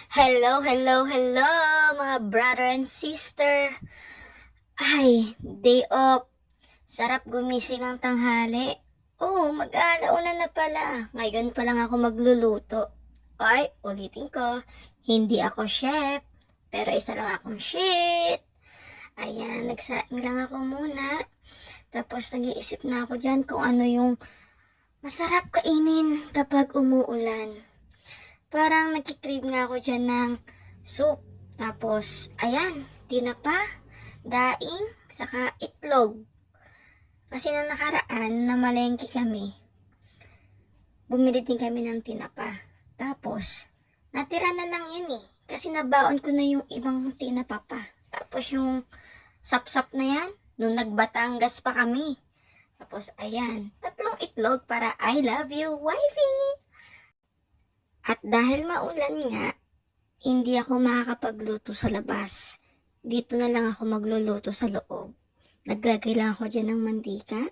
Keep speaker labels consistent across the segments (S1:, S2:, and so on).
S1: Hello, hello, hello mga brother and sister. Ay, day off. Sarap gumising ng tanghali. Oh, mag-aalauna na pala. Ngayon pa lang ako magluluto. Ay, ulitin ko. Hindi ako chef. Pero isa lang akong shit. Ayan, nagsaing lang ako muna. Tapos nag-iisip na ako dyan kung ano yung masarap kainin kapag umuulan. Parang nagkikrave nga ako dyan ng soup. Tapos, ayan, tinapa, daing, saka itlog. Kasi nung nakaraan, namalengke kami. Bumili din kami ng tinapa. Tapos, natira na lang yun eh. Kasi nabaon ko na yung ibang tinapa pa. Tapos yung sapsap na yan, nung nagbatangas pa kami. Tapos, ayan, 3 itlog para I love you, wifey! At dahil maulan nga, hindi ako makakapagluto sa labas. Dito na lang ako magluluto sa loob. Naglagay lang ako dyan ng mantika.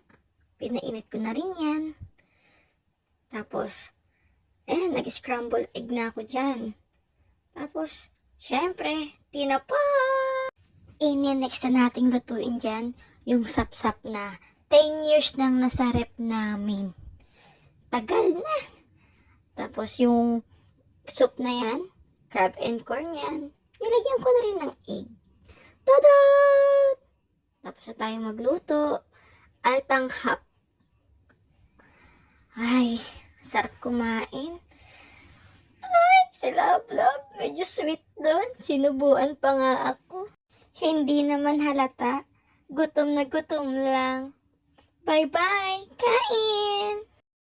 S1: Pinainit ko na rin yan. Tapos, nag-scramble egg na ako dyan. Tapos, syempre, tinapa! Next na nating lutuin dyan, yung sapsap na 10 years nang nasa rep namin. Tagal na! Tapos yung soup na yan, crab and corn yan, nilagyan ko na rin ng egg. Tada! Tapos na tayo magluto. Altanghap. Ay, sarap kumain. Ay, si Love Love, medyo sweet doon. Sinubuan pa nga ako. Hindi naman halata. Gutom na gutom lang. Bye-bye, kain!